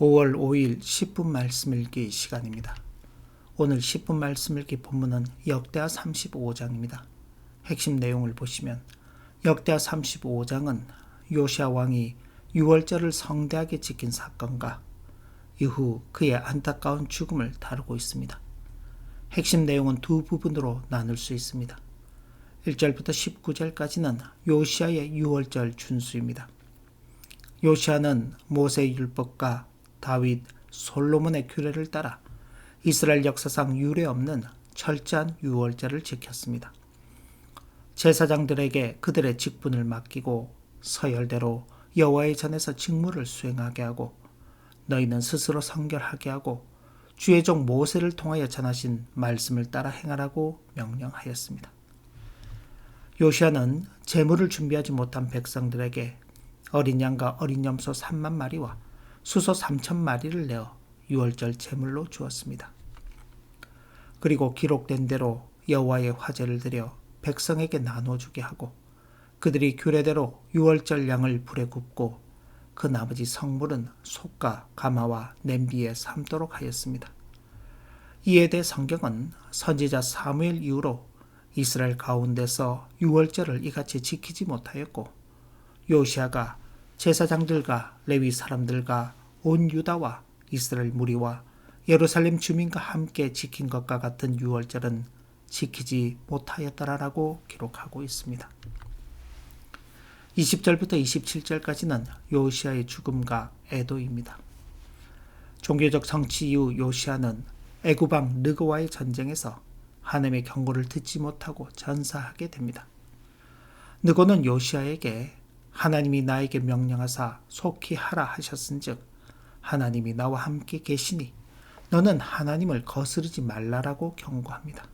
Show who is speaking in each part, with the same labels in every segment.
Speaker 1: 5월 5일 10분 말씀 읽기 시간입니다. 오늘 10분 말씀 읽기 본문은 역대하 35장입니다. 핵심 내용을 보시면 역대하 35장은 요시야 왕이 유월절을 성대하게 지킨 사건과 이후 그의 안타까운 죽음을 다루고 있습니다. 핵심 내용은 두 부분으로 나눌 수 있습니다. 1절부터 19절까지는 요시야의 유월절 준수입니다. 요시야는 모세의 율법과 다윗, 솔로몬의 규례를 따라 이스라엘 역사상 유례 없는 철저한 유월절을 지켰습니다. 제사장들에게 그들의 직분을 맡기고 서열대로 여호와의 전에서 직무를 수행하게 하고 너희는 스스로 성결하게 하고 주의 종 모세를 통하여 전하신 말씀을 따라 행하라고 명령하였습니다. 요시야는 제물을 준비하지 못한 백성들에게 어린 양과 어린 염소 3만 마리와 수소 3천 마리를 내어 유월절 제물로 주었습니다. 그리고 기록된 대로 여호와의 화제를 드려 백성에게 나눠주게 하고 그들이 규례대로 유월절 양을 불에 굽고 그 나머지 성물은 솥과 가마와 냄비에 삶도록 하였습니다. 이에 대해 성경은 선지자 사무엘 이후로 이스라엘 가운데서 유월절을 이같이 지키지 못하였고 요시야가 제사장들과 레위 사람들과 온 유다와 이스라엘 무리와 예루살렘 주민과 함께 지킨 것과 같은 유월절은 지키지 못하였더라라고 기록하고 있습니다. 20절부터 27절까지는 요시야의 죽음과 애도입니다. 종교적 성취 이후 요시야는 애굽왕 느고와의 전쟁에서 하나님의 경고를 듣지 못하고 전사하게 됩니다. 느고는 요시야에게 하나님이 나에게 명령하사 속히 하라 하셨은즉 하나님이 나와 함께 계시니 너는 하나님을 거스르지 말라라고 경고합니다.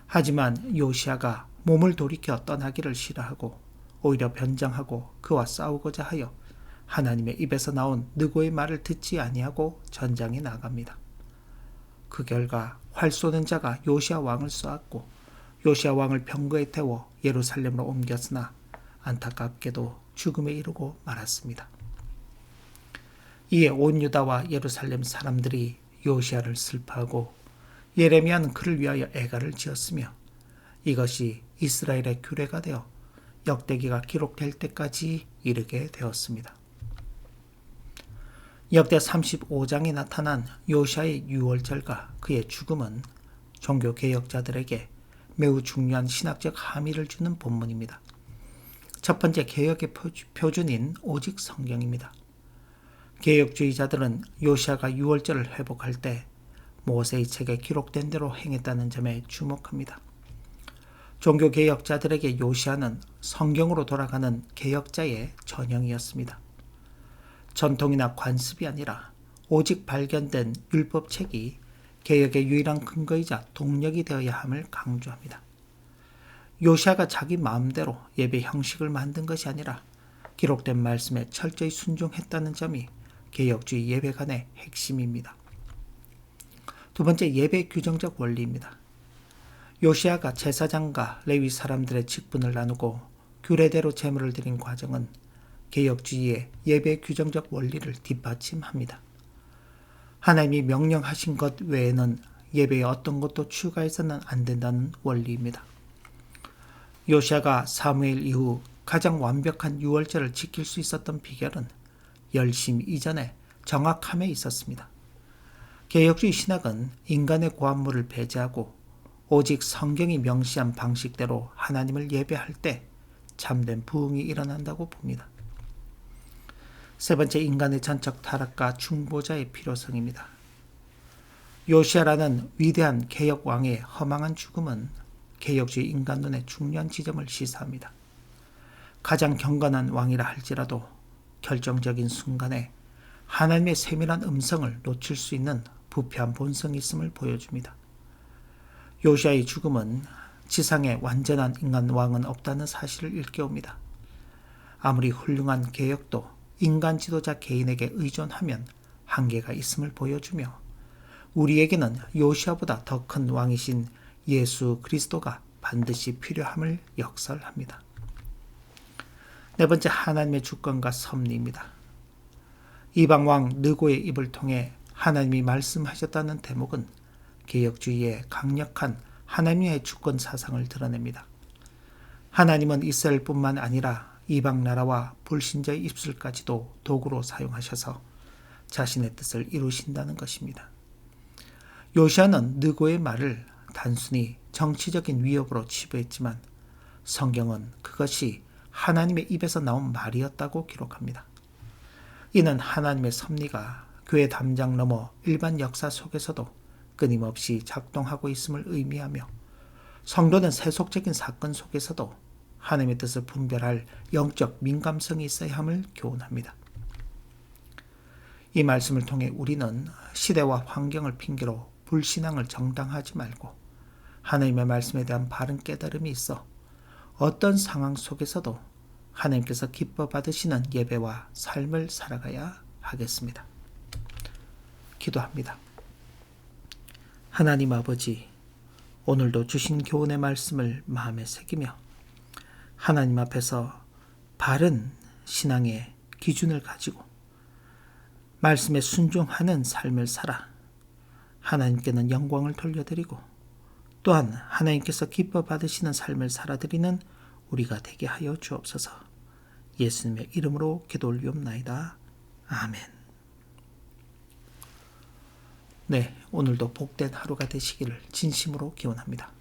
Speaker 1: 하지만 요시야가 몸을 돌이켜 떠나기를 싫어하고 오히려 변장하고 그와 싸우고자 하여 하나님의 입에서 나온 느고의 말을 듣지 아니하고 전장에 나갑니다. 그 결과 활 쏘는 자가 요시야 왕을 쏘았고 요시야 왕을 병거에 태워 예루살렘으로 옮겼으나 안타깝게도 죽음에 이르고 말았습니다. 이에 온 유다와 예루살렘 사람들이 요시야를 슬퍼하고 예레미야는 그를 위하여 애가를 지었으며 이것이 이스라엘의 규례가 되어 역대기가 기록될 때까지 이르게 되었습니다. 역대 35장에 나타난 요시야의 유월절과 그의 죽음은 종교개혁자들에게 매우 중요한 신학적 함의를 주는 본문입니다. 첫 번째 개혁의 표준인 오직 성경입니다. 개혁주의자들은 요시야가 유월절을 회복할 때 모세의 책에 기록된 대로 행했다는 점에 주목합니다. 종교개혁자들에게 요시야는 성경으로 돌아가는 개혁자의 전형이었습니다. 전통이나 관습이 아니라 오직 발견된 율법책이 개혁의 유일한 근거이자 동력이 되어야 함을 강조합니다. 요시야가 자기 마음대로 예배 형식을 만든 것이 아니라 기록된 말씀에 철저히 순종했다는 점이 개혁주의 예배관의 핵심입니다. 두 번째, 예배 규정적 원리입니다. 요시야가 제사장과 레위 사람들의 직분을 나누고 규례대로 제물을 드린 과정은 개혁주의의 예배 규정적 원리를 뒷받침합니다. 하나님이 명령하신 것 외에는 예배에 어떤 것도 추가해서는 안 된다는 원리입니다. 요시야가 사무엘 이후 가장 완벽한 유월절을 지킬 수 있었던 비결은 열심 이전에 정확함에 있었습니다. 개혁주의 신학은 인간의 고안물을 배제하고 오직 성경이 명시한 방식대로 하나님을 예배할 때 참된 부흥이 일어난다고 봅니다. 세 번째, 인간의 전적 타락과 중보자의 필요성입니다. 요시야라는 위대한 개혁왕의 허망한 죽음은 개혁주의 인간론의 중요한 지점을 시사합니다. 가장 경건한 왕이라 할지라도 결정적인 순간에 하나님의 세밀한 음성을 놓칠 수 있는 부패한 본성이 있음을 보여줍니다. 요시야의 죽음은 지상에 완전한 인간 왕은 없다는 사실을 일깨웁니다. 아무리 훌륭한 개혁도 인간 지도자 개인에게 의존하면 한계가 있음을 보여주며 우리에게는 요시야보다 더 큰 왕이신 예수 그리스도가 반드시 필요함을 역설합니다. 네 번째, 하나님의 주권과 섭리입니다. 이방왕 느고의 입을 통해 하나님이 말씀하셨다는 대목은 개혁주의의 강력한 하나님의 주권 사상을 드러냅니다. 하나님은 이스라엘뿐만 아니라 이방 나라와 불신자의 입술까지도 도구로 사용하셔서 자신의 뜻을 이루신다는 것입니다. 요시아는 느고의 말을 단순히 정치적인 위협으로 치부했지만 성경은 그것이 하나님의 입에서 나온 말이었다고 기록합니다. 이는 하나님의 섭리가 교회 담장 넘어 일반 역사 속에서도 끊임없이 작동하고 있음을 의미하며 성도는 세속적인 사건 속에서도 하나님의 뜻을 분별할 영적 민감성이 있어야 함을 교훈합니다. 이 말씀을 통해 우리는 시대와 환경을 핑계로 불신앙을 정당하지 말고 하나님의 말씀에 대한 바른 깨달음이 있어 어떤 상황 속에서도 하나님께서 기뻐 받으시는 예배와 삶을 살아가야 하겠습니다. 기도합니다. 하나님 아버지, 오늘도 주신 교훈의 말씀을 마음에 새기며 하나님 앞에서 바른 신앙의 기준을 가지고 말씀에 순종하는 삶을 살아 하나님께는 영광을 돌려드리고 또한 하나님께서 기뻐 받으시는 삶을 살아드리는 우리가 되게 하여 주옵소서. 예수님의 이름으로 기도 올리옵나이다. 아멘. 네, 오늘도 복된 하루가 되시기를 진심으로 기원합니다.